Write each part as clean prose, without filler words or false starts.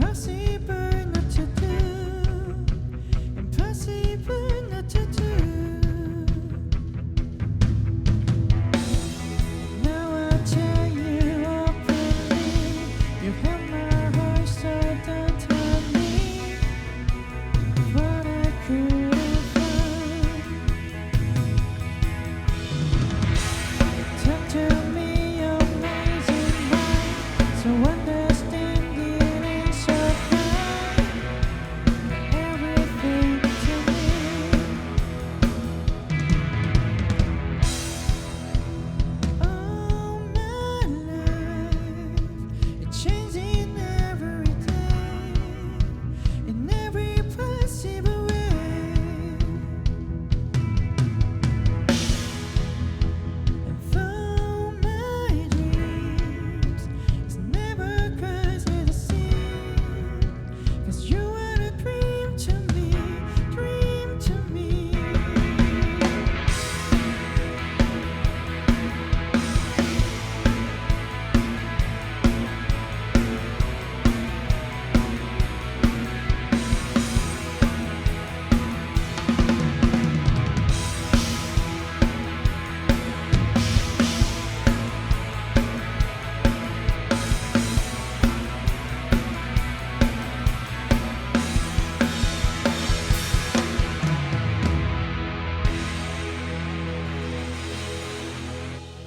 Impossible not to do. Impossible not to do. Now I tell you openly, you have my heart, so don't tell me what I couldn't find. Talk to me, amazing mind, so understanding and so kind. Everything to me. All my life, it's changing every day, in every possible way. And though my dreams is never quite the same, 'cause you are a dream to me, dream to me.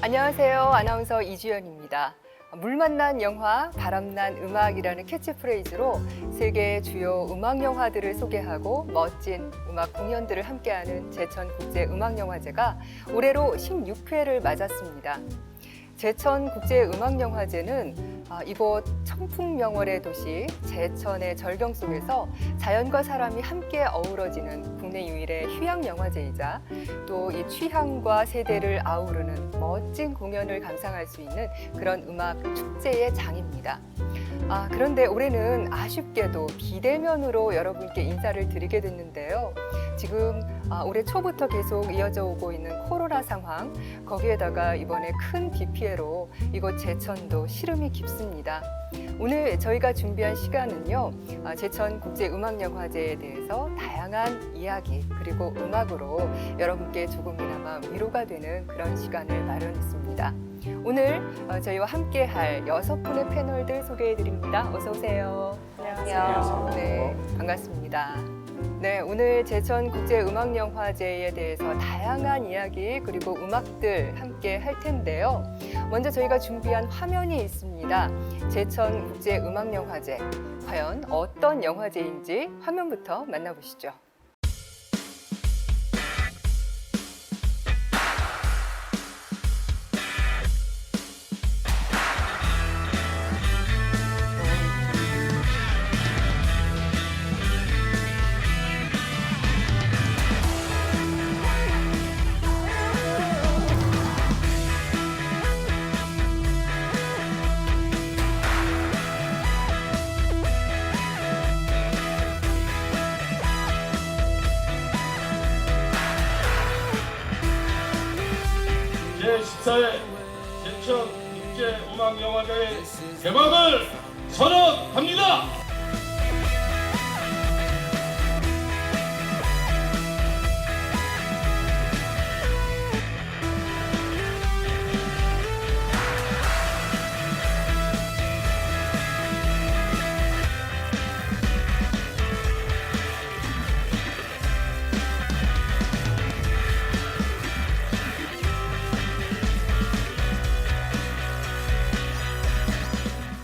안녕하세요. 아나운서 이주연입니다. 물 만난 영화, 바람난 음악이라는 캐치프레이즈로 세계 주요 음악 영화들을 소개하고 멋진 음악 공연들을 함께하는 제천국제음악영화제가 올해로 16회를 맞았습니다. 제천국제음악영화제는 이곳 청풍명월의 도시 제천의 절경 속에서 자연과 사람이 함께 어우러지는 국내 유일의 휴양영화제이자 또 이 취향과 세대를 아우르는 멋진 공연을 감상할 수 있는 그런 음악 축제의 장입니다. 그런데 올해는 아쉽게도 비대면으로 여러분께 인사를 드리게 됐는데요. 지금 올해 초부터 계속 이어져 오고 있는 코로나 상황, 거기에다가 이번에 큰 비 피해로 이곳 제천도 시름이 깊습니다. 오늘 저희가 준비한 시간은요, 제천국제음악영화제에 대해서 다양한 이야기 그리고 음악으로 여러분께 조금이나마 위로가 되는 그런 시간을 마련했습니다. 오늘 저희와 함께할 6분의 패널들 소개해드립니다. 어서 오세요. 안녕하세요. 네, 반갑습니다. 네, 오늘 제천국제음악영화제에 대해서 다양한 이야기 그리고 음악들 함께 할 텐데요. 먼저 저희가 준비한 화면이 있습니다. 제천국제음악영화제, 과연 어떤 영화제인지 화면부터 만나보시죠. 제14회 제천국제음악영화제의 개막을 선언합니다.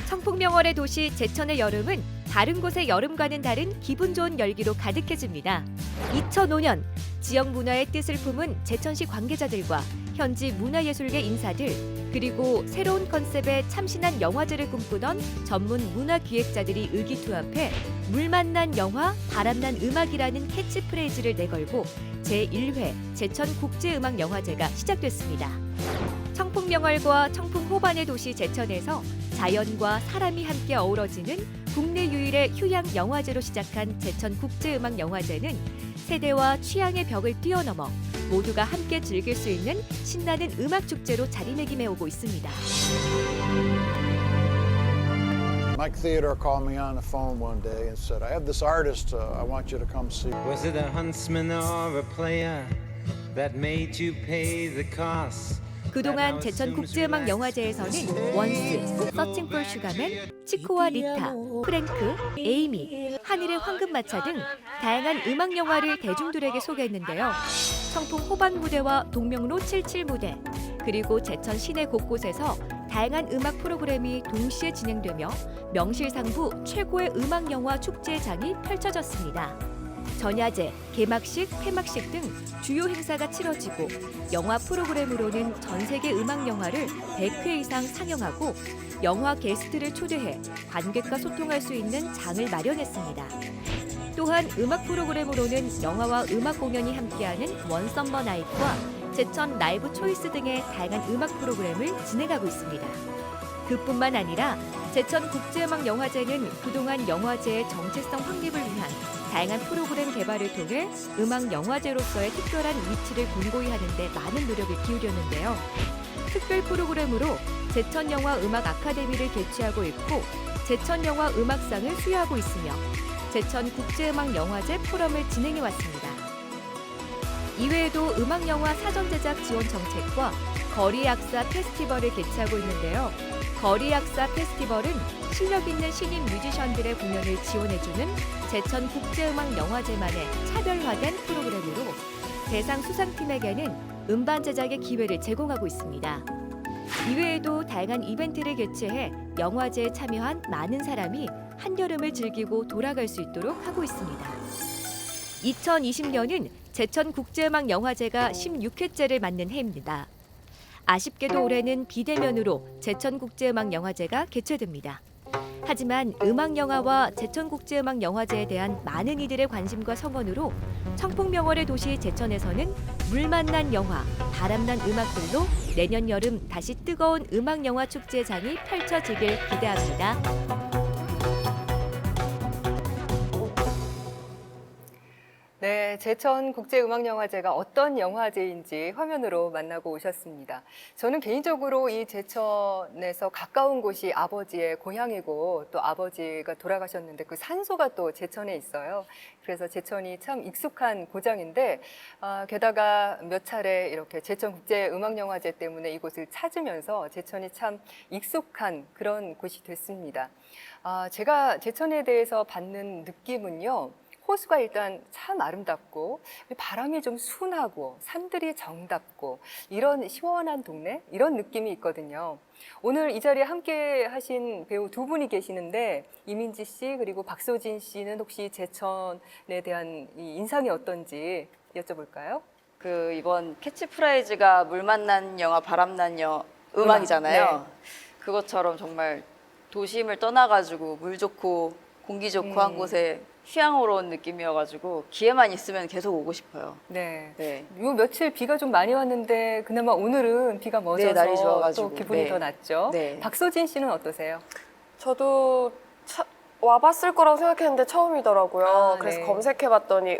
청풍명월의 도시 제천의 여름은 다른 곳의 여름과는 다른 기분 좋은 열기로 가득해집니다. 2005년 지역 문화의 뜻을 품은 제천시 관계자들과 현지 문화예술계 인사들 그리고 새로운 컨셉의 참신한 영화제를 꿈꾸던 전문 문화기획자들이 의기투합해 물 만난 영화, 바람난 음악이라는 캐치프레이즈를 내걸고 제1회 제천국제음악영화제가 시작됐습니다. 청풍명월과 청풍호반의 도시 제천에서 자연과 사람이 함께 어우러지는 국내 유일의 휴양 영화제로 시작한 제천국제음악영화제는 세대와 취향의 벽을 뛰어넘어 모두가 함께 즐길 수 있는 신나는 음악 축제로 자리매김해 오고 있습니다. Mike Theodore called me on the phone one day and said, I have this artist I want you to come see. Was it a huntsman or a player that made you pay the cost? 그동안 제천 국제음악 영화제에서는 원스, 서칭 폴 슈가맨, 치코와 리타, 프랭크, 에이미, 하늘의 황금마차 등 다양한 음악 영화를 대중들에게 소개했는데요. 청풍 호반 무대와 동명로 77 무대, 그리고 제천 시내 곳곳에서 다양한 음악 프로그램이 동시에 진행되며 명실상부 최고의 음악 영화 축제장이 펼쳐졌습니다. 전야제, 개막식, 폐막식 등 주요 행사가 치러지고 영화 프로그램으로는 전 세계 음악 영화를 100회 이상 상영하고 영화 게스트를 초대해 관객과 소통할 수 있는 장을 마련했습니다. 또한 음악 프로그램으로는 영화와 음악 공연이 함께하는 원 썸머 나이트와 제천 라이브 초이스 등의 다양한 음악 프로그램을 진행하고 있습니다. 그뿐만 아니라 제천 국제음악 영화제는 그동안 영화제의 정체성 확립을 위한 다양한 프로그램 개발을 통해 음악 영화제로서의 특별한 위치를 공고히 하는 데 많은 노력을 기울였는데요. 특별 프로그램으로 제천 영화 음악 아카데미를 개최하고 있고 제천 영화 음악상을 수여하고 있으며 제천 국제음악 영화제 포럼을 진행해 왔습니다. 이외에도 음악 영화 사전 제작 지원 정책과 거리 약사 페스티벌을 개최하고 있는데요. 거리 약사 페스티벌은 실력 있는 신인 뮤지션들의 공연을 지원해주는 제천 국제음악 영화제만의 차별화된 프로그램으로 대상 수상팀에게는 음반 제작의 기회를 제공하고 있습니다. 이외에도 다양한 이벤트를 개최해 영화제에 참여한 많은 사람이 한여름을 즐기고 돌아갈 수 있도록 하고 있습니다. 2020년은 제천 국제음악 영화제가 16회째를 맞는 해입니다. 아쉽게도 올해는 비대면으로 제천국제음악 영화제가 개최됩니다. 하지만 음악 영화와 제천국제음악 영화제에 대한 많은 이들의 관심과 성원으로 청풍명월의 도시 제천에서는 물 만난 영화, 바람난 음악들로 내년 여름 다시 뜨거운 음악 영화 축제장이 펼쳐지길 기대합니다. 네, 제천 국제음악영화제가 어떤 영화제인지 화면으로 만나고 오셨습니다. 저는 개인적으로 이 제천에서 가까운 곳이 아버지의 고향이고 또 아버지가 돌아가셨는데 그 산소가 또 제천에 있어요. 그래서 제천이 참 익숙한 고장인데 게다가 몇 차례 이렇게 제천 국제음악영화제 때문에 이곳을 찾으면서 제천이 참 익숙한 그런 곳이 됐습니다. 제가 제천에 대해서 받는 느낌은요. 호수가 일단 참 아름답고 바람이 좀 순하고 산들이 정답고 이런 시원한 동네 이런 느낌이 있거든요. 오늘 이 자리에 함께 하신 배우 두 분이 계시는데 이민지 씨 그리고 박소진 씨는 혹시 제천에 대한 이 인상이 어떤지 여쭤볼까요? 그 이번 캐치프라이즈가 물 만난 영화 바람난 음악이잖아요. 네. 그것처럼 정말 도심을 떠나가지고 물 좋고 공기 좋고 한 곳에 휴양으로 온 느낌이어가지고 기회만 있으면 계속 오고 싶어요. 네. 네. 요 며칠 비가 좀 많이 왔는데 그나마 오늘은 비가 멎어서 네, 날이 좋아가지고. 또 기분이 네. 더 낫죠. 네. 박소진 씨는 어떠세요? 저도 와봤을 거라고 생각했는데 처음이더라고요. 아, 그래서 네. 검색해봤더니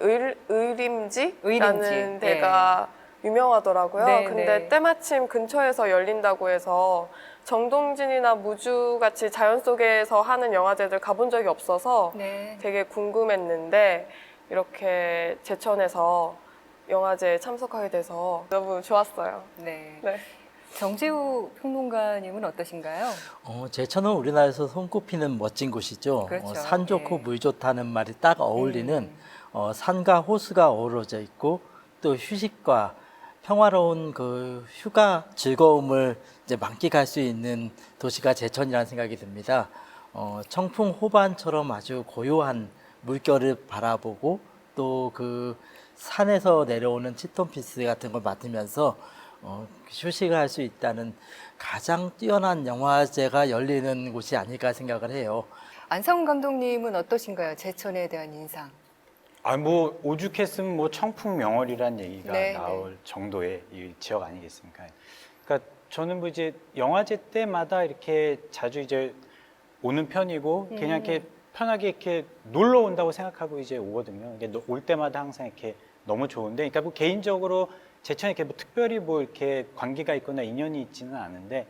의림지라는 의림지. 데가 유명하더라고요. 네, 근데 네. 때마침 근처에서 열린다고 해서 정동진이나 무주같이 자연 속에서 하는 영화제들 가본 적이 없어서 네. 되게 궁금했는데 이렇게 제천에서 영화제에 참석하게 돼서 너무 좋았어요. 네. 네. 정재우 평론가님은 어떠신가요? 제천은 우리나라에서 손꼽히는 멋진 곳이죠. 그렇죠. 산 좋고 예. 물 좋다는 말이 딱 어울리는 산과 호수가 어우러져 있고 또 휴식과 평화로운 그 휴가 즐거움을 이제 만끽할 수 있는 도시가 제천이라는 생각이 듭니다. 청풍 호반처럼 아주 고요한 물결을 바라보고 또 그 산에서 내려오는 치톤피스 같은 걸 맡으면서 휴식을 할 수 있다는 가장 뛰어난 영화제가 열리는 곳이 아닐까 생각을 해요. 안상훈 감독님은 어떠신가요? 제천에 대한 인상. 뭐 오죽했으면 뭐 청풍명월이란 얘기가 네, 나올 정도의 이 지역 아니겠습니까? 그러니까 저는 뭐 이제 영화제 때마다 이렇게 자주 이제 오는 편이고 그냥 이렇게 편하게 이렇게 놀러 온다고 생각하고 이제 오거든요. 이게 올 때마다 항상 이렇게 너무 좋은데, 그러니까 뭐 개인적으로 제천에 이렇게 뭐 특별히 뭐 이렇게 관계가 있거나 인연이 있지는 않은데,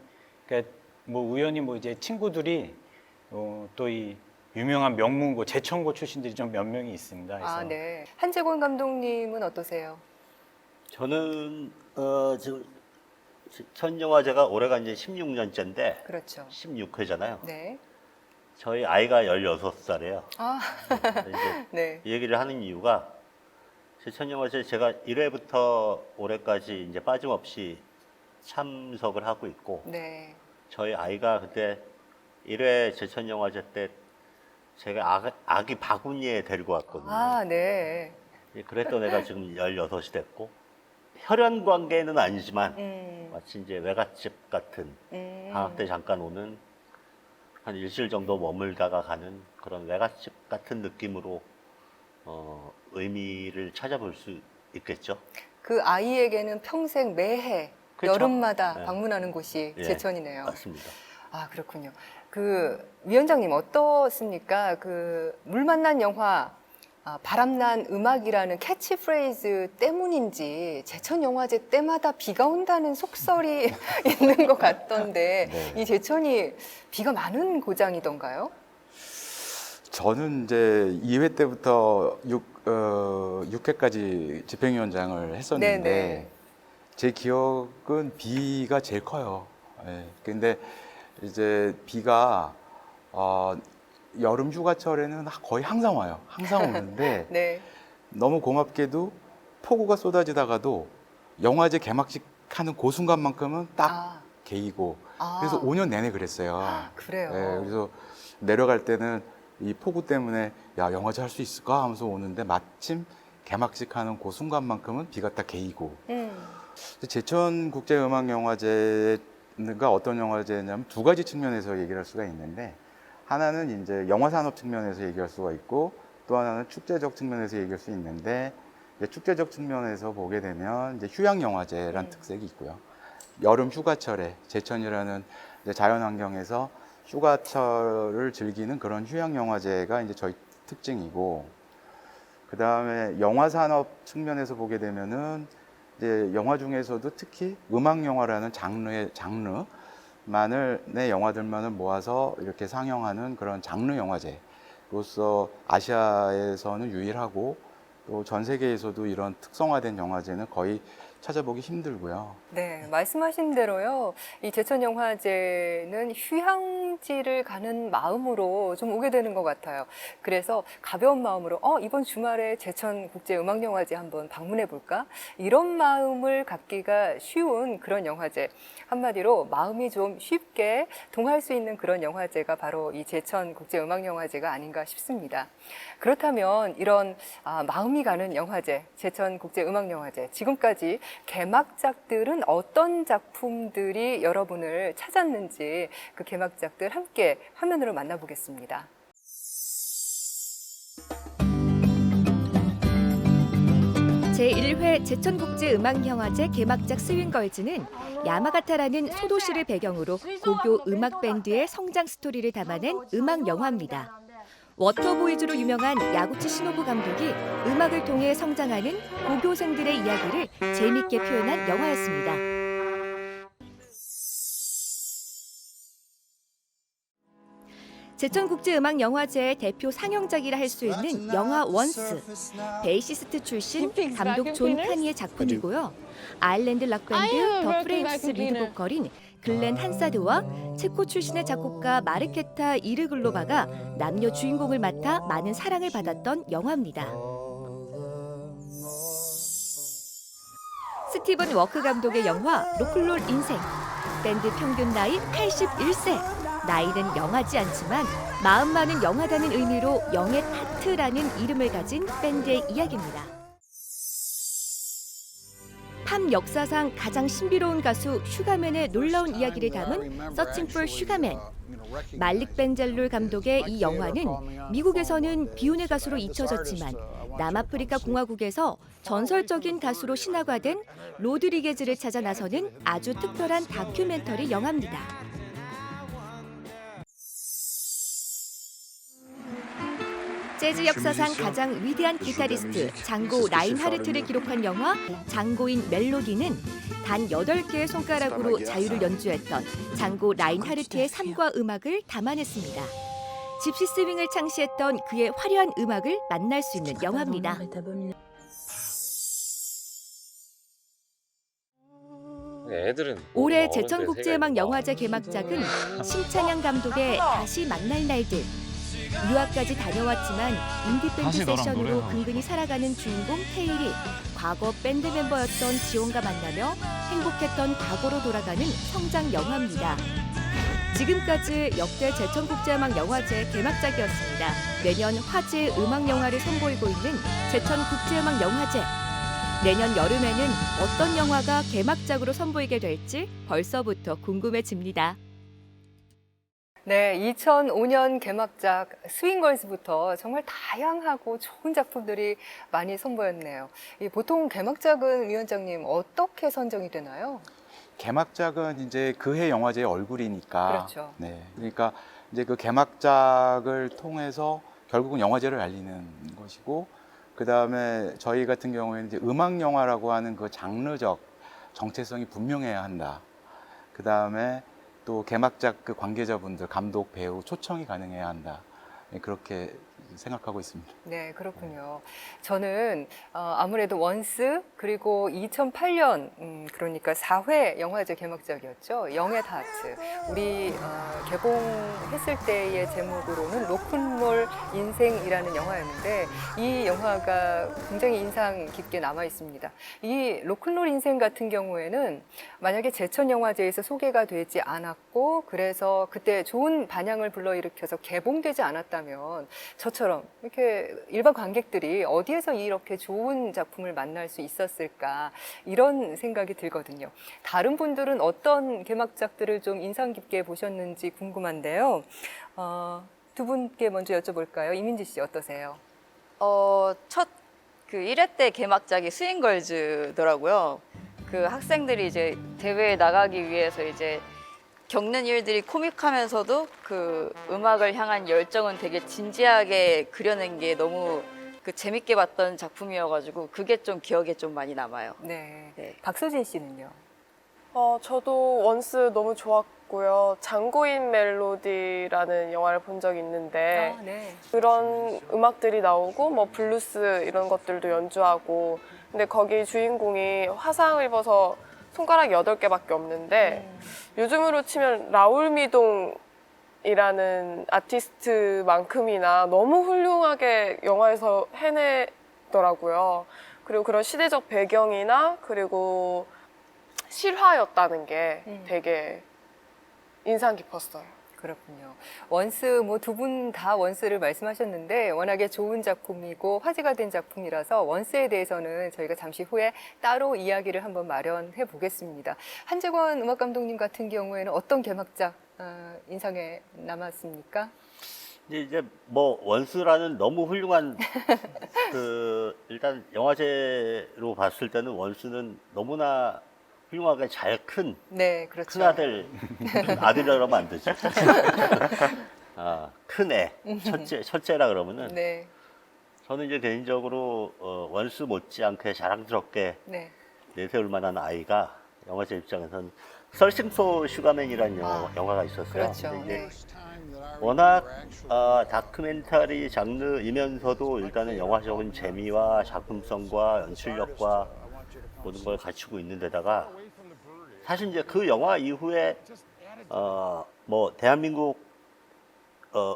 그러니까 뭐 우연히 뭐 이제 친구들이 또 이 유명한 명문고 제천고 출신들이 좀 몇 명이 있습니다. 그래서 아, 네. 한재곤 감독님은 어떠세요? 저는 지금 천영화제가 올해가 이제 16년째인데 그렇죠. 16회잖아요. 네. 저희 아이가 16살이에요. 아, 이제 네. 이 얘기를 하는 이유가 제천영화제 제가 1회부터 올해까지 이제 빠짐없이 참석을 하고 있고 네. 저희 아이가 그때 1회 제천영화제 때 제가 아기 바구니에 데리고 왔거든요. 아, 네. 그랬던 애가 지금 16이 됐고 혈연 관계는 아니지만 마치 이제 외갓집 같은 방학 때 잠깐 오는 한 일주일 정도 머물다가 가는 그런 외갓집 같은 느낌으로 의미를 찾아볼 수 있겠죠. 그 아이에게는 평생 매해 그렇죠. 여름마다 네. 방문하는 곳이 예, 제천이네요. 맞습니다. 아, 그렇군요. 그 위원장님 어떻습니까? 그 물 만난 영화, 바람난 음악이라는 캐치프레이즈 때문인지 제천 영화제 때마다 비가 온다는 속설이 있는 것 같던데 네. 이 제천이 비가 많은 고장이던가요? 저는 이제 2회 때부터 6회까지 집행위원장을 했었는데 네네. 제 기억은 비가 제일 커요. 예. 근데 이제 비가 여름 휴가철에는 거의 항상 와요. 항상 오는데 네. 너무 고맙게도 폭우가 쏟아지다가도 영화제 개막식 하는 그 순간만큼은 딱 개이고 그래서 5년 내내 그랬어요. 그래요. 예, 그래서 내려갈 때는 이 폭우 때문에 야 영화제 할 수 있을까 하면서 오는데 마침 개막식 하는 그 순간만큼은 비가 딱 개이고 제천국제음악영화제가 어떤 영화제냐면 두 가지 측면에서 얘기를 할 수가 있는데 하나는 이제 영화산업 측면에서 얘기할 수가 있고 또 하나는 축제적 측면에서 얘기할 수 있는데 이제 축제적 측면에서 보게 되면 이제 휴양영화제라는 특색이 있고요. 여름 휴가철에 제천이라는 이제 자연환경에서 휴가철을 즐기는 그런 휴양영화제가 이제 저희 특징이고 그 다음에 영화산업 측면에서 보게 되면은 이제 영화 중에서도 특히 음악영화라는 장르만의 영화들만을 모아서 이렇게 상영하는 그런 장르 영화제로서 아시아에서는 유일하고 또 전 세계에서도 이런 특성화된 영화제는 거의 찾아보기 힘들고요. 네, 말씀하신 대로요. 이 제천영화제는 휴양지를 가는 마음으로 좀 오게 되는 것 같아요. 그래서 가벼운 마음으로 이번 주말에 제천국제음악영화제 한번 방문해 볼까? 이런 마음을 갖기가 쉬운 그런 영화제. 한마디로 마음이 좀 쉽게 동할 수 있는 그런 영화제가 바로 이 제천국제음악영화제가 아닌가 싶습니다. 그렇다면 이런 마음이 가는 영화제, 제천국제음악영화제, 지금까지 개막작들은 어떤 작품들이 여러분을 찾았는지 그 개막작들 함께 화면으로 만나보겠습니다. 제1회 제천국제음악영화제 개막작 스윙걸즈는 야마가타라는 소도시를 배경으로 고교 음악밴드의 성장 스토리를 담아낸 음악 영화입니다. 워터보이즈로 유명한 야구치 시노부 감독이 음악을 통해 성장하는 고교생들의 이야기를 재미있게 표현한 영화였습니다. 제천국제음악영화제의 대표 상영작이라 할 수 있는 영화 원스. 베이시스트 출신 감독 존 카니의 작품이고요. 아일랜드 락밴드 더 프레임스 리드 보컬인 글렌 한사드와 체코 출신의 작곡가 마르케타 이르글로바가 남녀 주인공을 맡아 많은 사랑을 받았던 영화입니다. 스티븐 워크 감독의 영화 로클롤 인생. 밴드 평균 나이 81세. 나이는 영하지 않지만 마음만은 영하다는 의미로 영의 타트라는 이름을 가진 밴드의 이야기입니다. 팝 역사상 가장 신비로운 가수 슈가맨의 놀라운 이야기를 담은 서칭 for 슈가맨. 말릭 벤젤룰 감독의 이 영화는 미국에서는 비운의 가수로 잊혀졌지만 남아프리카 공화국에서 전설적인 가수로 신화화된 로드리게즈를 찾아 나서는 아주 특별한 다큐멘터리 영화입니다. 재즈 역사상 가장 위대한 기타리스트 장고 라인하르트를 기록한 영화 장고인 멜로디는 단 8개의 손가락으로 자유를 연주했던 장고 라인하르트의 삶과 음악을 담아냈습니다. 집시 스윙을 창시했던 그의 화려한 음악을 만날 수 있는 영화입니다. 애들은 올해 제천국제음악 영화제 개막작은 심찬양 감독의 다시 만날 날들. 유학까지 다녀왔지만 인디밴드 세션으로 근근히 살아가는 주인공 테일이 과거 밴드 멤버였던 지원과 만나며 행복했던 과거로 돌아가는 성장 영화입니다. 지금까지 역대 제천국제음악 영화제 개막작이었습니다. 매년 화제의 음악 영화를 선보이고 있는 제천국제음악 영화제. 내년 여름에는 어떤 영화가 개막작으로 선보이게 될지 벌써부터 궁금해집니다. 네, 2005년 개막작 스윙걸즈부터 정말 다양하고 좋은 작품들이 많이 선보였네요. 보통 개막작은 위원장님 어떻게 선정이 되나요? 개막작은 이제 그해 영화제의 얼굴이니까. 그렇죠. 네. 그러니까 이제 그 개막작을 통해서 결국은 영화제를 알리는 것이고, 그 다음에 저희 같은 경우에는 이제 음악 영화라고 하는 그 장르적 정체성이 분명해야 한다. 그 다음에 또 개막작 그 관계자분들, 감독, 배우 초청이 가능해야 한다. 그렇게 생각하고 있습니다. 네, 그렇군요. 저는 아무래도 원스 그리고 2008년 그러니까 4회 영화제 개막작이었죠. 영의 다트. 우리 개봉했을 때의 제목으로는 로큰롤 인생이라는 영화였는데 이 영화가 굉장히 인상 깊게 남아 있습니다. 이 로큰롤 인생 같은 경우에는 만약에 제천영화제에서 소개가 되지 않았고 그래서 그때 좋은 반향을 불러일으켜서 개봉되지 않았다면 저처럼 이렇게 일반 관객들이 어디에서 이렇게 좋은 작품을 만날 수 있었을까 이런 생각이 들거든요. 다른 분들은 어떤 개막작들을 좀 인상 깊게 보셨는지 궁금한데요. 두 분께 먼저 여쭤볼까요? 이민지 씨 어떠세요? 첫 그 1회 때 개막작이 스윙걸즈더라고요. 그 학생들이 이제 대회에 나가기 위해서 이제 겪는 일들이 코믹하면서도 그 음악을 향한 열정은 되게 진지하게 그려낸 게 너무 그 재밌게 봤던 작품이어가지고 그게 좀 기억에 좀 많이 남아요. 네. 네. 박소진 씨는요? 저도 원스 너무 좋았고요. 장고인 멜로디라는 영화를 본 적이 있는데 네. 그런 음악들이 나오고 뭐 블루스 이런 것들도 연주하고 근데 거기 주인공이 화상을 입어서 손가락 8개밖에 없는데 요즘으로 치면 라울 미동이라는 아티스트만큼이나 너무 훌륭하게 영화에서 해내더라고요. 그리고 그런 시대적 배경이나 그리고 실화였다는 게 되게 인상 깊었어요. 그렇군요. 원스 뭐 두 분 다 원스를 말씀하셨는데 워낙에 좋은 작품이고 화제가 된 작품이라서 원스에 대해서는 저희가 잠시 후에 따로 이야기를 한번 마련해 보겠습니다. 한재권 음악 감독님 같은 경우에는 어떤 개막작 인상에 남았습니까? 이제 뭐 원스라는 너무 훌륭한 그 일단 영화제로 봤을 때는 원스는 너무나 훌륭하게 잘 큰 네, 그렇죠. 큰 아들이라고 하면 안 되죠. 큰 애, 첫째라 그러면은 네. 저는 이제 개인적으로 원스 못지않게 자랑스럽게 네. 내세울 만한 아이가 영화제 입장에서는 서칭 포 슈가맨이라는 영화가 있었어요. 그렇죠. 근데 네. 이제 워낙 다큐멘터리 장르이면서도 일단은 영화적인 재미와 작품성과 연출력과 모든 걸 갖추고 있는 데다가 사실 이제 그 영화 이후에 뭐 대한민국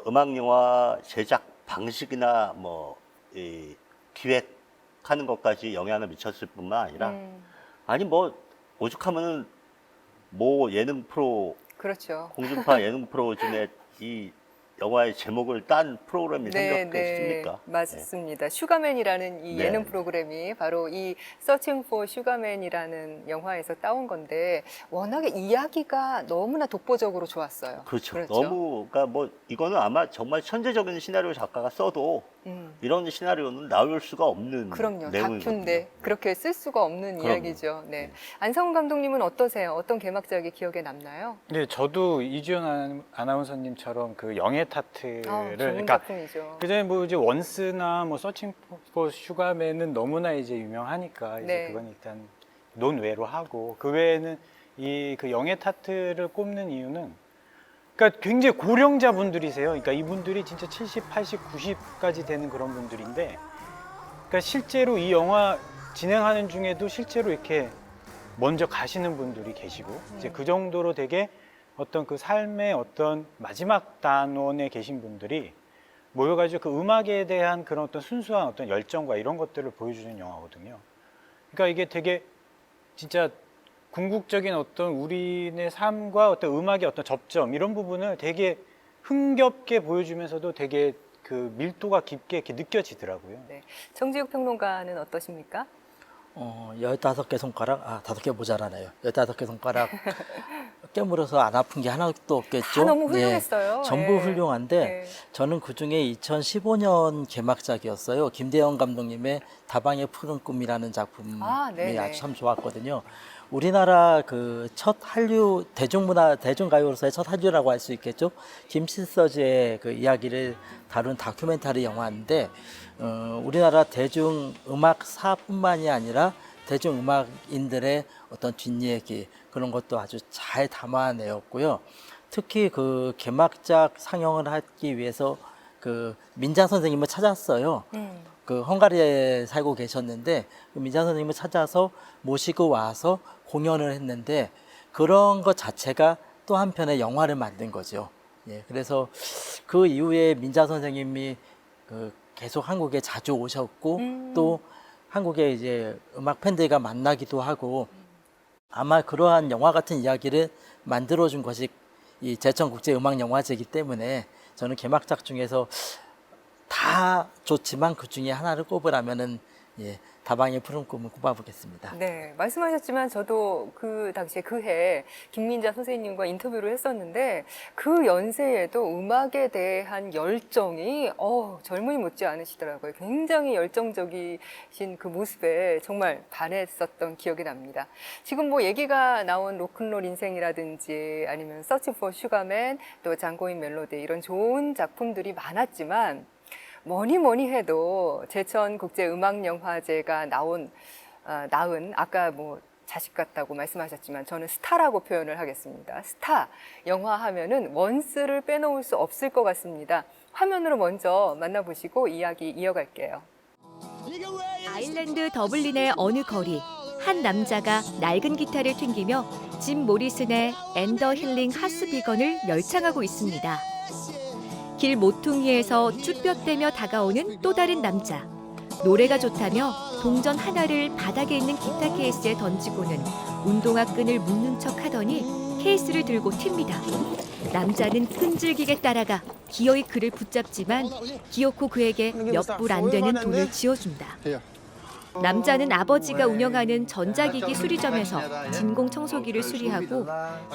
음악 영화 제작 방식이나 뭐 이 기획하는 것까지 영향을 미쳤을 뿐만 아니라 아니 뭐 오죽하면은 모 예능 프로 그렇죠. 공중파 예능 프로 중에 이 영화의 제목을 딴 프로그램이 생겼겠습니까? 맞습니다. 슈가맨이라는 이 네. 예능 프로그램이 바로 이 Searching for Sugarman이라는 영화에서 따온 건데 워낙에 이야기가 너무나 독보적으로 좋았어요. 그렇죠. 너무 그러니까 뭐 이거는 아마 정말 천재적인 시나리오 작가가 써도 이런 시나리오는 나올 수가 없는 그럼요. 내용이거든요. 다큐인데 그렇게 쓸 수가 없는 그럼요. 이야기죠. 네. 안성훈 감독님은 어떠세요? 어떤 개막작이 기억에 남나요? 네, 저도 이주연 아나운서님처럼 그 영의 타트를 좋은 그러니까 작품이죠. 그전에 뭐 이제 원스나 뭐 서칭 포 슈가맨은 너무나 이제 유명하니까 이제 네. 그건 일단 논외로 하고 그 외에는 이 그 영의 타트를 꼽는 이유는 그러니까 굉장히 고령자 분들이세요. 그러니까 이분들이 진짜 70, 80, 90까지 되는 그런 분들인데, 그러니까 실제로 이 영화 진행하는 중에도 실제로 이렇게 먼저 가시는 분들이 계시고, 이제 그 정도로 되게 어떤 그 삶의 어떤 마지막 단원에 계신 분들이 모여가지고 그 음악에 대한 그런 어떤 순수한 어떤 열정과 이런 것들을 보여주는 영화거든요. 그러니까 이게 되게 진짜 궁극적인 어떤 우리의 삶과 어떤 음악의 어떤 접점 이런 부분을 되게 흥겹게 보여주면서도 되게 그 밀도가 깊게 이렇게 느껴지더라고요. 네. 정지욱 평론가는 어떠십니까? 15개 손가락, 5개 모자라네요. 15개 손가락 깨물어서 안 아픈 게 하나도 없겠죠. 다 너무 훌륭했어요. 전부 예. 훌륭한데 예. 저는 그중에 2015년 개막작이었어요. 김대영 감독님의 다방의 푸른 꿈이라는 작품이 네네. 아주 참 좋았거든요. 우리나라 그 첫 한류 대중가요로서의 첫 한류라고 할 수 있겠죠. 김시서즈의 그 이야기를 다룬 다큐멘터리 영화인데 우리나라 대중음악사뿐만이 아니라 대중음악인들의 어떤 뒷얘기 그런 것도 아주 잘 담아내었고요. 특히 그 개막작 상영을 하기 위해서 그 민자 선생님을 찾았어요. 그 헝가리에 살고 계셨는데 그 민자 선생님을 찾아서 모시고 와서 공연을 했는데 그런 것 자체가 또 한편의 영화를 만든 거죠. 예, 그래서 그 이후에 민자 선생님이 그 계속 한국에 자주 오셨고 또 한국에 이제 음악 팬들과 만나기도 하고 아마 그러한 영화 같은 이야기를 만들어준 것이 이 제천국제음악영화제이기 때문에 저는 개막작 중에서 다 좋지만 그 중에 하나를 꼽으라면은 다방의 푸른 꿈을 꼽아보겠습니다. 네, 말씀하셨지만 저도 그 당시에 그 해 김민자 선생님과 인터뷰를 했었는데 그 연세에도 음악에 대한 열정이 젊은이 못지 않으시더라고요. 굉장히 열정적이신 그 모습에 정말 반했었던 기억이 납니다. 지금 뭐 얘기가 나온 로큰롤 인생이라든지 아니면 서칭 포 슈가맨 또 장고인 멜로디 이런 좋은 작품들이 많았지만 뭐니 해도 제천국제음악영화제가 낳은 아까 뭐 자식 같다고 말씀하셨지만 저는 스타라고 표현을 하겠습니다. 스타 영화 하면은 원스를 빼놓을 수 없을 것 같습니다. 화면으로 먼저 만나보시고 이야기 이어갈게요. 아일랜드 더블린의 어느 거리 한 남자가 낡은 기타를 튕기며 짐 모리슨의 엔더 힐링 하스비건을 열창하고 있습니다. 길 모퉁이에서 쭈뼛대며 다가오는 또 다른 남자. 노래가 좋다며 동전 하나를 바닥에 있는 기타 케이스에 던지고는 운동화 끈을 묶는 척 하더니 케이스를 들고 튑니다. 남자는 끈질기게 따라가 기어이 그를 붙잡지만 기어코 그에게 몇 불 안 되는 돈을 쥐어준다. 남자는 아버지가 운영하는 전자기기 수리점에서 진공 청소기를 수리하고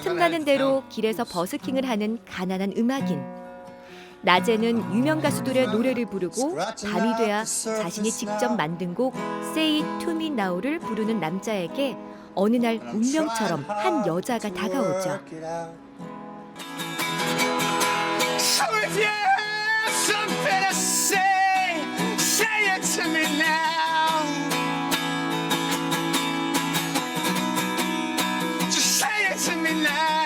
틈나는 대로 길에서 버스킹을 하는 가난한 음악인. 낮에는 유명 가수들의 노래를 부르고 밤이 돼야 자신이 직접 만든 곡 Say It To Me Now를 부르는 남자에게 어느 날 운명처럼 한 여자가 다가오죠. So if you have something to say, say it to me now. Just say it to me now.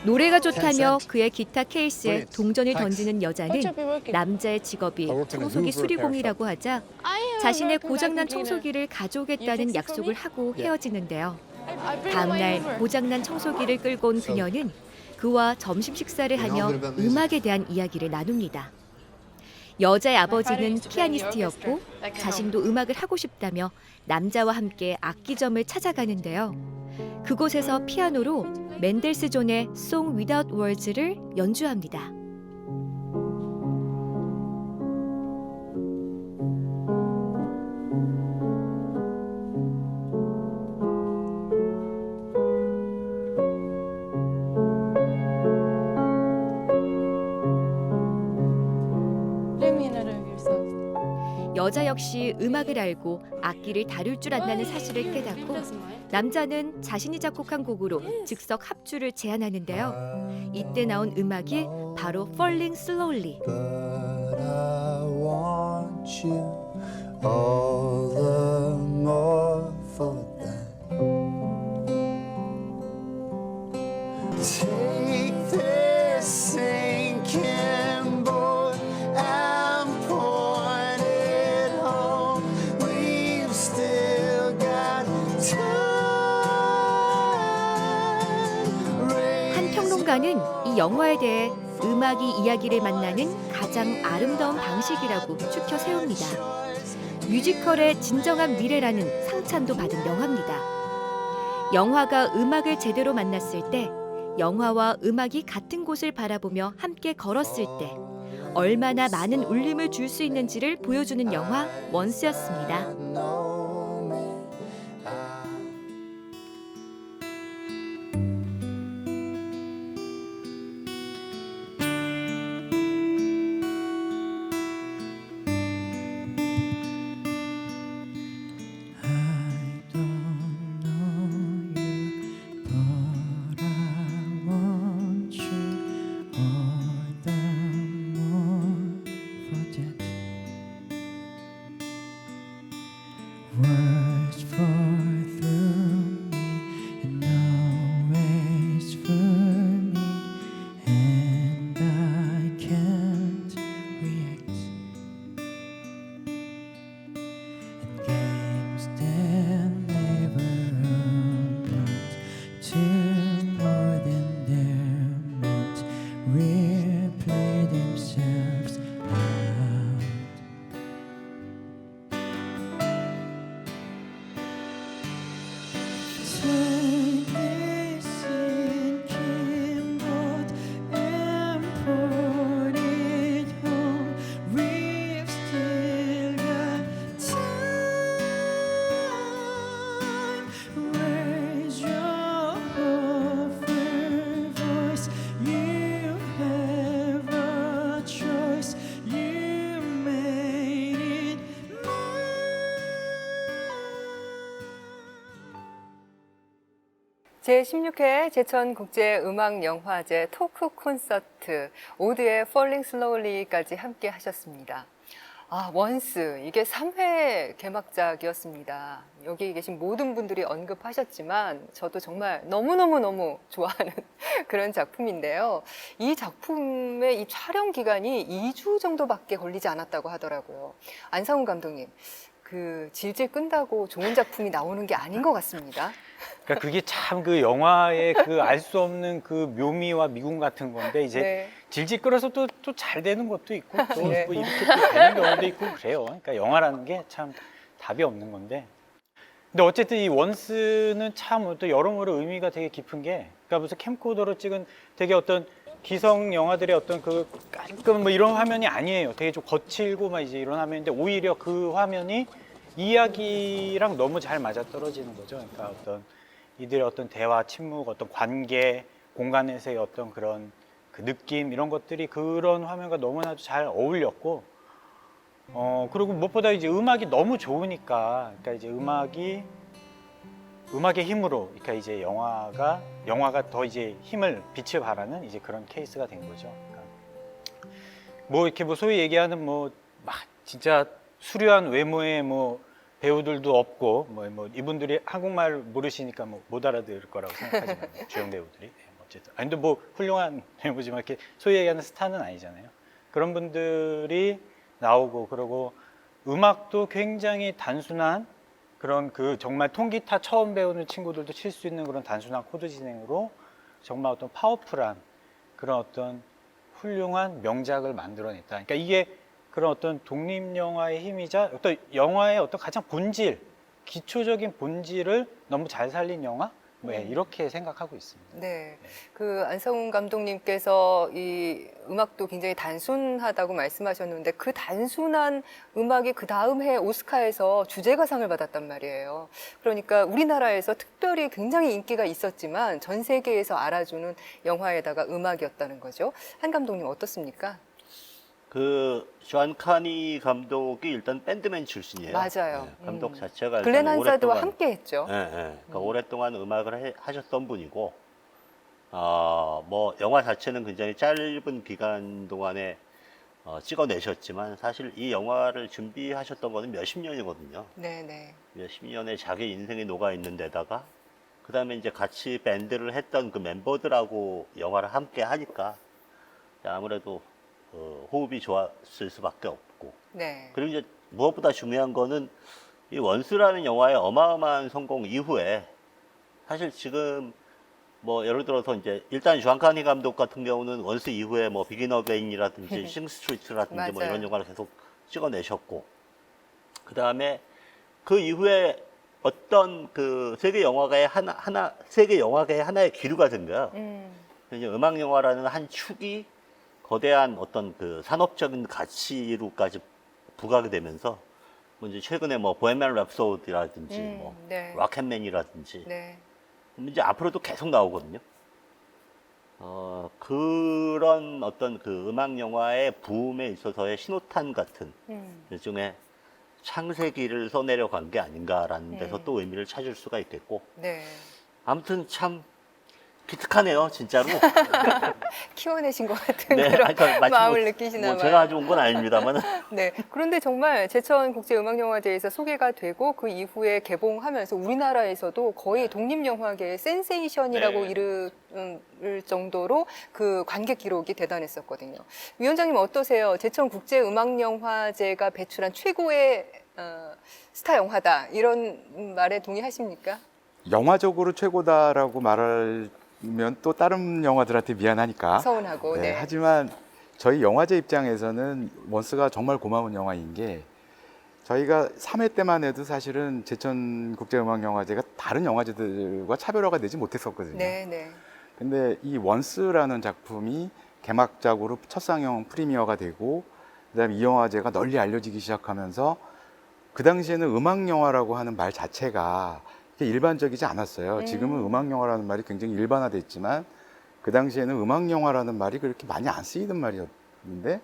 노래가 좋다며 그의 기타 케이스에 동전을 던지는 여자는 남자의 직업이 청소기 수리공이라고 하자 자신의 고장난 청소기를 가져오겠다는 약속을 하고 헤어지는데요. 다음날 고장난 청소기를 끌고 온 그녀는 그와 점심 식사를 하며 음악에 대한 이야기를 나눕니다. 여자의 아버지는 피아니스트였고 자신도 음악을 하고 싶다며 남자와 함께 악기점을 찾아가는데요. 그곳에서 피아노로 맨델스존의 Song Without Words를 연주합니다. 여자 역시 음악을 알고 악기를 다룰 줄 안다는 사실을 깨닫고 남자는 자신이 작곡한 곡으로 즉석 합주를 제안하는데요. 이때 나온 음악이 바로 Falling Slowly. But I want you all the more for that. Take this sinking boat and point it home. We've still got time. 한 평론가는 이 영화에 대해 음악이 이야기를 만나는 가장 아름다운 방식이라고 추켜 세웁니다. 뮤지컬의 진정한 미래라는 상찬도 받은 영화입니다. 영화가 음악을 제대로 만났을 때, 영화와 음악이 같은 곳을 바라보며 함께 걸었을 때 얼마나 많은 울림을 줄 수 있는지를 보여주는 영화 원스였습니다. Words for through me and always for me, and I can't react. And games that never amount to more than they're meant replay themselves out. Take this sinking boat and port it home. We've still got time. Raise your hopeful voice. You have a choice. You made it 제16회 제천국제음악영화제 토크 콘서트 오드의 Falling Slowly까지 함께 하셨습니다. 원스, 이게 3회 개막작이었습니다. 여기 계신 모든 분들이 언급하셨지만 저도 정말 너무너무 좋아하는 그런 작품인데요. 이 작품의 이 촬영 기간이 2주 정도밖에 걸리지 않았다고 하더라고요. 안상훈 감독님, 그 질질 끈다고 좋은 작품이 나오는 게 아닌 것 같습니다. 그러니까 그게 참 그 영화의 그 알 수 없는 그 묘미와 미궁 같은 건데 이제 네. 질질 끌어서 또 잘 되는 것도 있고 또 네. 뭐 이렇게 또 되는 경우도 있고 그래요. 그러니까 영화라는 게 참 답이 없는 건데. 근데 어쨌든 이 원스는 참 또 여러모로 의미가 되게 깊은 게, 그러니까 무슨 캠코더로 찍은 되게 어떤 기성 영화들의 어떤 그 깔끔 뭐 이런 화면이 아니에요. 되게 좀 거칠고 막 이제 이런 화면인데 오히려 그 화면이 이야기랑 너무 잘 맞아 떨어지는 거죠. 그러니까 어떤 이들의 어떤 대화, 침묵, 어떤 관계, 공간에서의 어떤 그런 그 느낌 이런 것들이 그런 화면과 너무나도 잘 어울렸고, 그리고 무엇보다 이제 음악이 너무 좋으니까, 그러니까 이제 음악의 힘으로, 그러니까 이제 영화가 더 이제 힘을 빛을 발하는 이제 그런 케이스가 된 거죠. 그러니까 뭐 이렇게 뭐 소위 얘기하는 뭐 막 진짜 수려한 외모의 뭐 배우들도 없고 뭐 이분들이 한국말 모르시니까 뭐 못 알아들을 거라고 생각하지만 주연 배우들이 어쨌든 아니 근데 뭐 훌륭한 배우지만 이렇게 소위 얘기하는 스타는 아니잖아요. 그런 분들이 나오고, 그리고 음악도 굉장히 단순한 그런 그 정말 통기타 처음 배우는 친구들도 칠 수 있는 그런 단순한 코드 진행으로 정말 어떤 파워풀한 그런 어떤 훌륭한 명작을 만들어냈다. 그러니까 이게 그런 어떤 독립영화의 힘이자 어떤 영화의 어떤 가장 본질, 기초적인 본질을 너무 잘 살린 영화? 이렇게 생각하고 있습니다. 네. 그 안상훈 감독님께서 이 음악도 굉장히 단순하다고 말씀하셨는데 그 단순한 음악이 그 다음 해 오스카에서 주제가상을 받았단 말이에요. 그러니까 우리나라에서 특별히 굉장히 인기가 있었지만 전 세계에서 알아주는 영화에다가 음악이었다는 거죠. 한 감독님 어떻습니까? 그 존 카니 감독이 일단 밴드맨 출신이에요. 맞아요. 네, 감독 자체가 글렌 일단 한사드와 오랫동안, 함께 했죠. 네, 네. 그러니까 오랫동안 음악을 하셨던 분이고, 뭐 영화 자체는 굉장히 짧은 기간 동안에 찍어내셨지만 사실 이 영화를 준비하셨던 거는 몇십 년이거든요. 네네. 몇십 년의 자기 인생이 녹아 있는 데다가 그 다음에 이제 같이 밴드를 했던 그 멤버들하고 영화를 함께 하니까 아무래도 호흡이 좋았을 수밖에 없고 네. 그리고 이제 무엇보다 중요한 거는 이 원스라는 영화의 어마어마한 성공 이후에 사실 지금 뭐 예를 들어서 이제 일단 주안카니 감독 같은 경우는 원스 이후에 뭐 비긴 어게인이라든지 싱스트리트라든지 뭐 맞아요. 이런 영화를 계속 찍어내셨고 그 다음에 그 이후에 어떤 그 세계 영화계의 세계 영화계의 하나의 기류가 된 거야. 이제 음악 영화라는 한 축이 거대한 어떤 그 산업적인 가치로까지 부각이 되면서 뭐 이제 최근에 뭐 보헤미안 랩소디라든지 뭐 네. 락앤맨이라든지 네. 이제 앞으로도 계속 나오거든요. 그런 어떤 그 음악 영화의 부음에 있어서의 신호탄 같은 일종의 창세기를 써내려간 게 아닌가라는 데서 또 의미를 찾을 수가 있겠고. 네. 아무튼 참 기특하네요, 진짜로. 키워내신 것 같은 네, 그런 아니, 저 마치 마음을 느끼시나 봐요. 제가 가져온 건 아닙니다만. 네. 그런데 정말 제천국제음악영화제에서 소개가 되고 그 이후에 개봉하면서 우리나라에서도 거의 독립영화계의 센세이션이라고 네. 이를 정도로 그 관객 기록이 대단했었거든요. 위원장님 어떠세요? 제천국제음악영화제가 배출한 최고의 스타 영화다 이런 말에 동의하십니까? 영화적으로 최고다라고 말하면 또 다른 영화들한테 미안하니까. 서운하고. 네. 하지만 저희 영화제 입장에서는 원스가 정말 고마운 영화인 게 저희가 3회 때만 해도 사실은 제천국제음악영화제가 다른 영화제들과 차별화가 되지 못했었거든요. 네, 네. 근데 이 원스라는 작품이 개막작으로 첫 상영 프리미어가 되고 그다음에 이 영화제가 널리 알려지기 시작하면서 그 당시에는 음악 영화라고 하는 말 자체가 일반적이지 않았어요. 지금은 음악 영화라는 말이 굉장히 일반화됐지만 그 당시에는 음악 영화라는 말이 그렇게 많이 안 쓰이던 말이었는데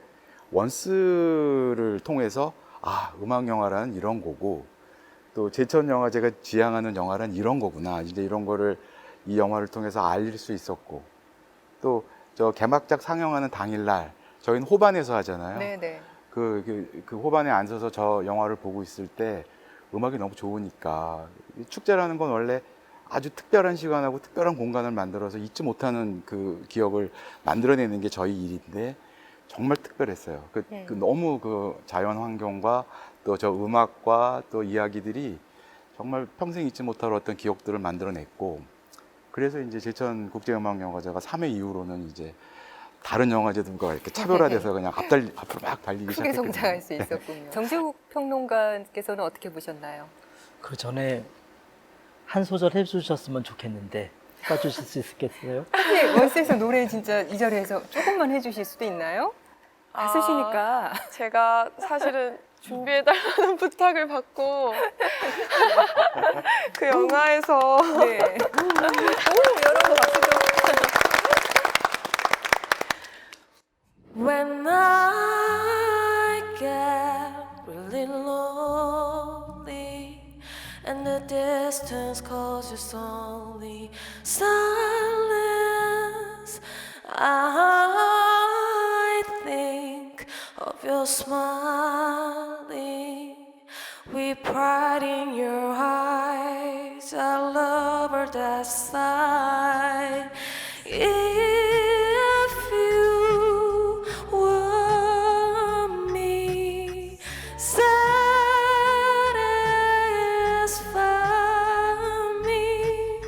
원스를 통해서 음악 영화라는 이런 거고 또 제천영화제가 지향하는 영화란 이런 거구나. 이제 이런 거를 이 영화를 통해서 알릴 수 있었고 또 저 개막작 상영하는 당일날 저희는 호반에서 하잖아요. 네네. 그 호반에 앉아서 저 영화를 보고 있을 때 음악이 너무 좋으니까 축제라는 건 원래 아주 특별한 시간하고 특별한 공간을 만들어서 잊지 못하는 그 기억을 만들어내는 게 저희 일인데 정말 특별했어요. 그 너무 그 자연 환경과 또 저 음악과 또 이야기들이 정말 평생 잊지 못할 어떤 기억들을 만들어냈고 그래서 이제 제천국제음악영화제가 3회 이후로는 이제 다른 영화제들과 이렇게 차별화돼서 그냥 앞으로 막 달리기 크게 시작했거든요. 성장할 수 있었군요. 정재욱 평론가께서는 어떻게 보셨나요? 그 전에 한 소절 해주셨으면 좋겠는데 해주실 수 있겠어요? 원스에서 노래 진짜 이 자리에서 조금만 해주실 수도 있나요? 가수시니까. 제가 사실은 준비해달라는 부탁을 받고 그 영화에서 네. 오, 여러분 박수 좀. When I get really lonely and the distance causes only silence, I think of your smiling with pride in your eyes, a lover that side. If you want me, satisfy me.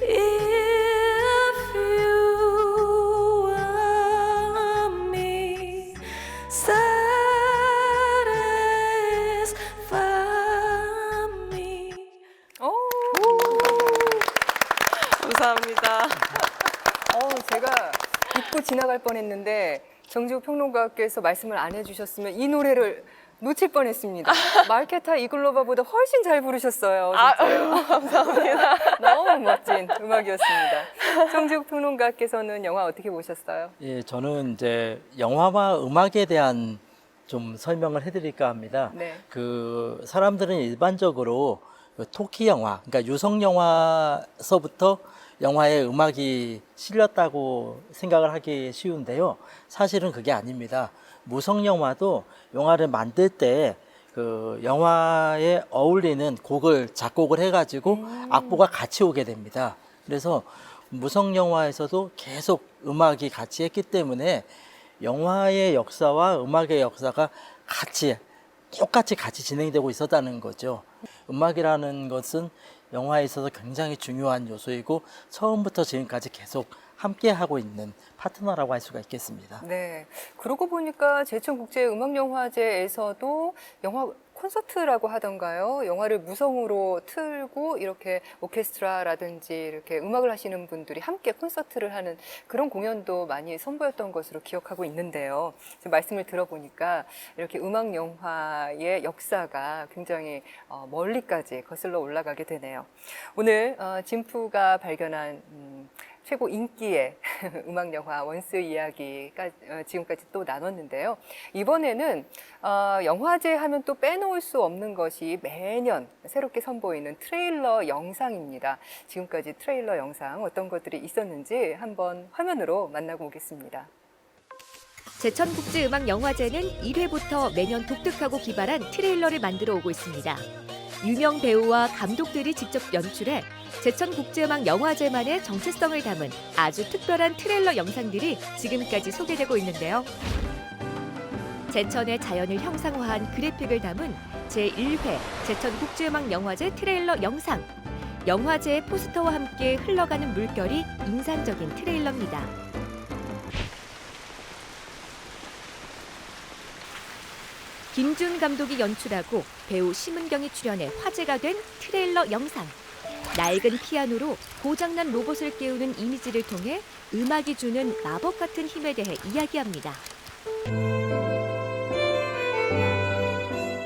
If you want me, satisfy me. 감사합니다. 제가 잊고 지나갈 뻔했는데 정지욱 평론가께서 말씀을 안 해주셨으면 이 노래를 놓칠 뻔했습니다. 마르케타 이글로바보다 훨씬 잘 부르셨어요. 감사합니다. 너무 멋진 음악이었습니다. 정지욱 평론가께서는 영화 어떻게 보셨어요? 예, 저는 이제 영화와 음악에 대한 좀 설명을 해드릴까 합니다. 네. 그 사람들은 일반적으로 그 토키 영화, 그러니까 유성 영화서부터 영화에 음악이 실렸다고 생각을 하기 쉬운데요. 사실은 그게 아닙니다. 무성 영화도 영화를 만들 때 그 영화에 어울리는 곡을 작곡을 해가지고 악보가 같이 오게 됩니다. 그래서 무성 영화에서도 계속 음악이 같이 했기 때문에 영화의 역사와 음악의 역사가 똑같이 같이 진행되고 있었다는 거죠. 음악이라는 것은 영화에 있어서 굉장히 중요한 요소이고 처음부터 지금까지 계속 함께 하고 있는 파트너라고 할 수가 있겠습니다. 네. 그러고 보니까 제천국제음악영화제에서도 영화 콘서트라고 하던가요? 영화를 무성으로 틀고 이렇게 오케스트라라든지 이렇게 음악을 하시는 분들이 함께 콘서트를 하는 그런 공연도 많이 선보였던 것으로 기억하고 있는데요. 지금 말씀을 들어보니까 이렇게 음악 영화의 역사가 굉장히 멀리까지 거슬러 올라가게 되네요. 오늘 진프가 발견한 최고 인기의 음악 영화 원스 이야기가 지금까지 또 나눴는데요. 이번에는 영화제 하면 또 빼놓을 수 없는 것이 매년 새롭게 선보이는 트레일러 영상입니다. 지금까지 트레일러 영상 어떤 것들이 있었는지 한번 화면으로 만나고 오겠습니다. 제천국제음악영화제는 1회부터 매년 독특하고 기발한 트레일러를 만들어 오고 있습니다. 유명 배우와 감독들이 직접 연출해 제천국제음악영화제만의 정체성을 담은 아주 특별한 트레일러 영상들이 지금까지 소개되고 있는데요. 제천의 자연을 형상화한 그래픽을 담은 제1회 제천국제음악영화제 트레일러 영상. 영화제의 포스터와 함께 흘러가는 물결이 인상적인 트레일러입니다. 김준 감독이 연출하고 배우 심은경이 출연해 화제가 된 트레일러 영상. 낡은 피아노로 고장난 로봇을 깨우는 이미지를 통해 음악이 주는 마법 같은 힘에 대해 이야기합니다.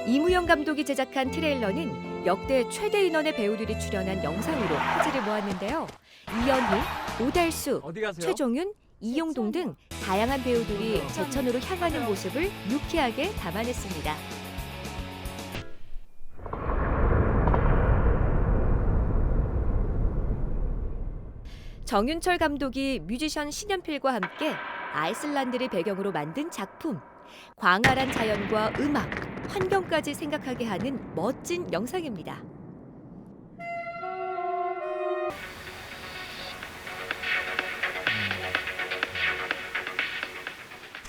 이무영 감독이 제작한 트레일러는 역대 최대 인원의 배우들이 출연한 영상으로 화제를 모았는데요. 이연희, 오달수, 최종윤, 이용동 등 다양한 배우들이 제천으로 향하는 모습을 유쾌하게 담아냈습니다. 정윤철 감독이 뮤지션 신연필과 함께 아이슬란드를 배경으로 만든 작품. 광활한 자연과 음악, 환경까지 생각하게 하는 멋진 영상입니다.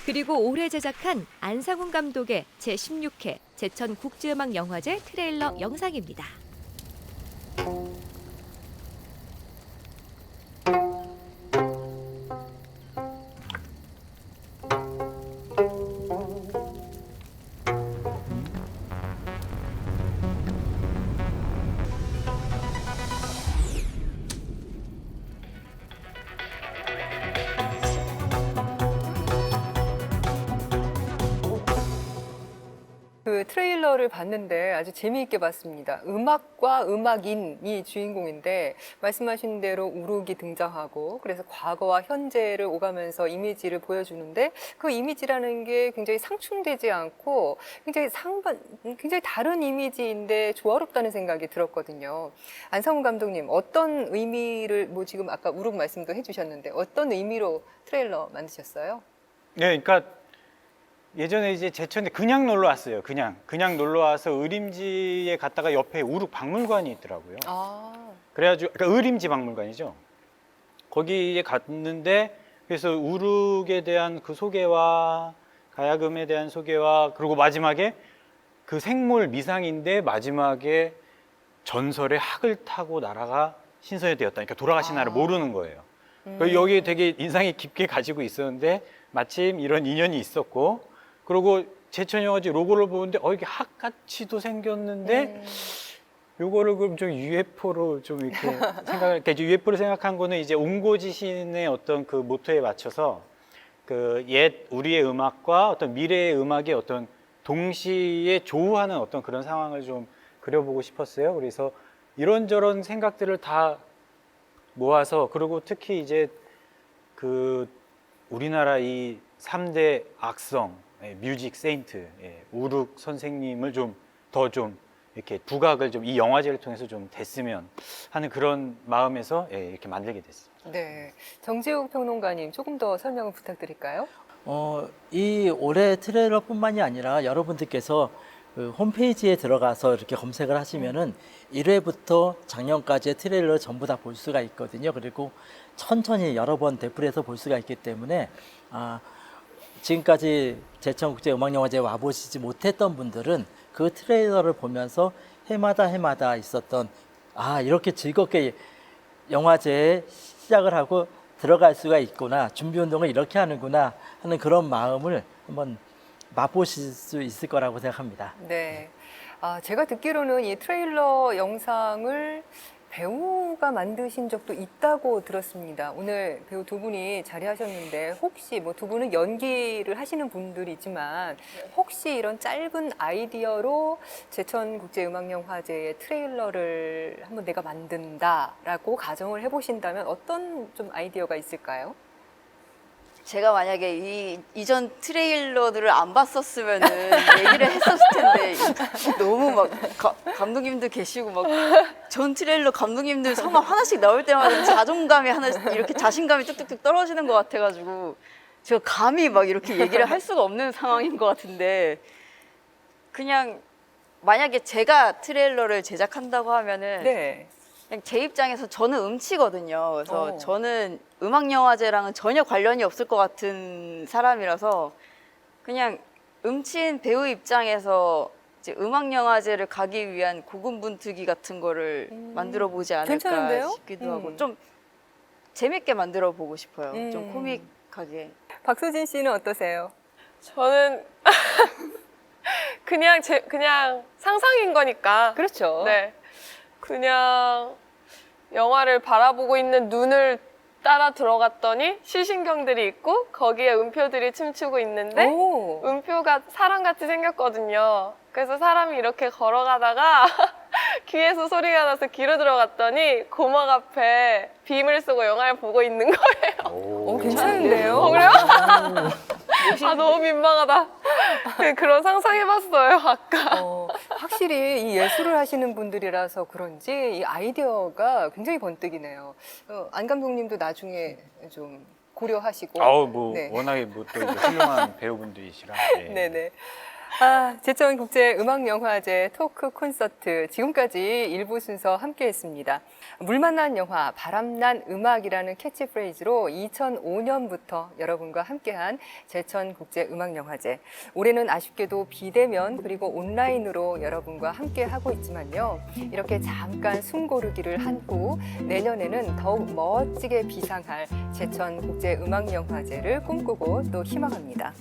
그리고 올해 제작한 안상훈 감독의 제16회 제천국제음악영화제 트레일러 영상입니다. 그 트레일러를 봤는데 아주 재미있게 봤습니다. 음악과 음악인이 주인공인데 말씀하신 대로 우룩이 등장하고 그래서 과거와 현재를 오가면서 이미지를 보여주는데 그 이미지라는 게 굉장히 상충되지 않고 굉장히 다른 이미지인데 조화롭다는 생각이 들었거든요. 안상훈 감독님 어떤 의미를 지금 아까 우룩 말씀도 해주셨는데 어떤 의미로 트레일러 만드셨어요? 네, 그러니까 예전에 이제 제천에 그냥 놀러 왔어요. 그냥 놀러 와서 의림지에 갔다가 옆에 우룩 박물관이 있더라고요. 그래가지고 그러니까 의림지 박물관이죠. 거기에 갔는데 그래서 우룩에 대한 그 소개와 가야금에 대한 소개와 그리고 마지막에 그 생물 미상인데 마지막에 전설의 학을 타고 나라가 신선이 되었다. 그러니까 돌아가신 나라를 모르는 거예요. 여기에 되게 인상이 깊게 가지고 있었는데 마침 이런 인연이 있었고 그리고 제천영화제 로고를 보는데 이게 학같이도 생겼는데 요거를 그럼 좀 UFO로 좀 이렇게 그러니까 UFO를 생각한 거는 이제 옹고지신의 어떤 그 모토에 맞춰서 그 옛 우리의 음악과 어떤 미래의 음악의 어떤 동시에 조우하는 어떤 그런 상황을 좀 그려보고 싶었어요. 그래서 이런저런 생각들을 다 모아서 그리고 특히 이제 그 우리나라 이 3대 악성 뮤직 세인트 우룩 선생님을 좀 이렇게 두각을 좀 이 영화제를 통해서 좀 댔으면 하는 그런 마음에서 이렇게 만들게 됐습니다. 네, 정재욱 평론가님 조금 더 설명을 부탁드릴까요? 이 올해 트레일러뿐만이 아니라 여러분들께서 그 홈페이지에 들어가서 이렇게 검색을 하시면은 1회부터 작년까지의 트레일러를 전부 다 볼 수가 있거든요. 그리고 천천히 여러 번 되풀이해서 볼 수가 있기 때문에 지금까지 제천국제음악영화제에 와보시지 못했던 분들은 그 트레일러를 보면서 해마다 있었던 이렇게 즐겁게 영화제에 시작을 하고 들어갈 수가 있구나, 준비 운동을 이렇게 하는구나 하는 그런 마음을 한번 맛보실 수 있을 거라고 생각합니다. 네. 제가 듣기로는 이 트레일러 영상을 배우가 만드신 적도 있다고 들었습니다. 오늘 배우 두 분이 자리하셨는데 혹시 뭐 두 분은 연기를 하시는 분들이 있지만 혹시 이런 짧은 아이디어로 제천국제음악영화제의 트레일러를 한번 내가 만든다라고 가정을 해보신다면 어떤 좀 아이디어가 있을까요? 제가 만약에 이전 트레일러들을 안 봤었으면은 얘기를 했었을 텐데 너무 막 감독님들 계시고 막 전 트레일러 감독님들 성함 하나씩 나올 때마다 자존감이 하나씩 이렇게 자신감이 뚝뚝뚝 떨어지는 것 같아가지고 제가 감히 막 이렇게 얘기를 할 수가 없는 상황인 것 같은데 그냥 만약에 제가 트레일러를 제작한다고 하면은 네. 그냥 제 입장에서 저는 음치거든요. 그래서 저는 음악영화제랑은 전혀 관련이 없을 것 같은 사람이라서 그냥 음치인 배우 입장에서 이제 음악영화제를 가기 위한 고군분투기 같은 거를 만들어 보지 않을까 괜찮은데요? 싶기도 하고 좀 재밌게 만들어 보고 싶어요. 좀 코믹하게. 박소진 씨는 어떠세요? 저는 그냥 상상인 거니까. 그렇죠. 네. 그냥 영화를 바라보고 있는 눈을 따라 들어갔더니 시신경들이 있고 거기에 음표들이 춤추고 있는데 음표가 사람같이 생겼거든요. 그래서 사람이 이렇게 걸어가다가 귀에서 소리가 나서 귀로 들어갔더니 고막 앞에 빔을 쓰고 영화를 보고 있는 거예요. 괜찮은데요? 그래요? 너무 민망하다. 그런 상상해봤어요, 아까. 확실히 이 예술을 하시는 분들이라서 그런지 이 아이디어가 굉장히 번뜩이네요. 안 감독님도 나중에 좀 고려하시고. 네. 워낙에 또 훌륭한 배우분들이시라. 네. 네네. 제천국제음악영화제 토크 콘서트 지금까지 1부 순서 함께했습니다. 물 만난 영화, 바람난 음악이라는 캐치프레이즈로 2005년부터 여러분과 함께한 제천국제음악영화제. 올해는 아쉽게도 비대면 그리고 온라인으로 여러분과 함께하고 있지만요. 이렇게 잠깐 숨 고르기를 한 후 내년에는 더욱 멋지게 비상할 제천국제음악영화제를 꿈꾸고 또 희망합니다.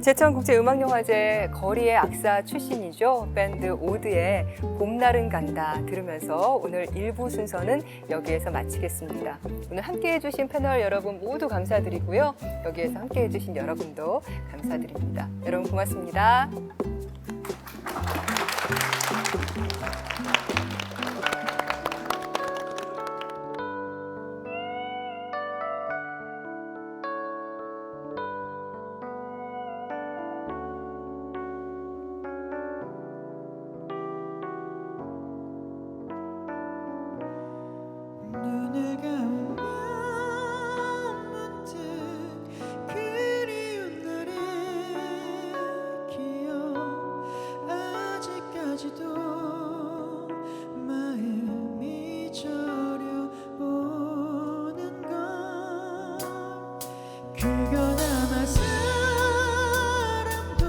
제천국제음악영화제 거리의 악사 출신이죠. 밴드 오드의 봄날은 간다 들으면서 오늘 1부 순서는 여기에서 마치겠습니다. 오늘 함께해 주신 패널 여러분 모두 감사드리고요. 여기에서 함께해 주신 여러분도 감사드립니다. 여러분 고맙습니다. 눈을 감으면 문득 그리운 날의 기억 아직까지도 마음이 저려보는 것 그건 아마 사랑도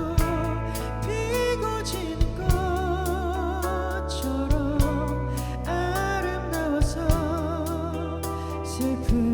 피고 지는 것처럼 아름다워서 슬픈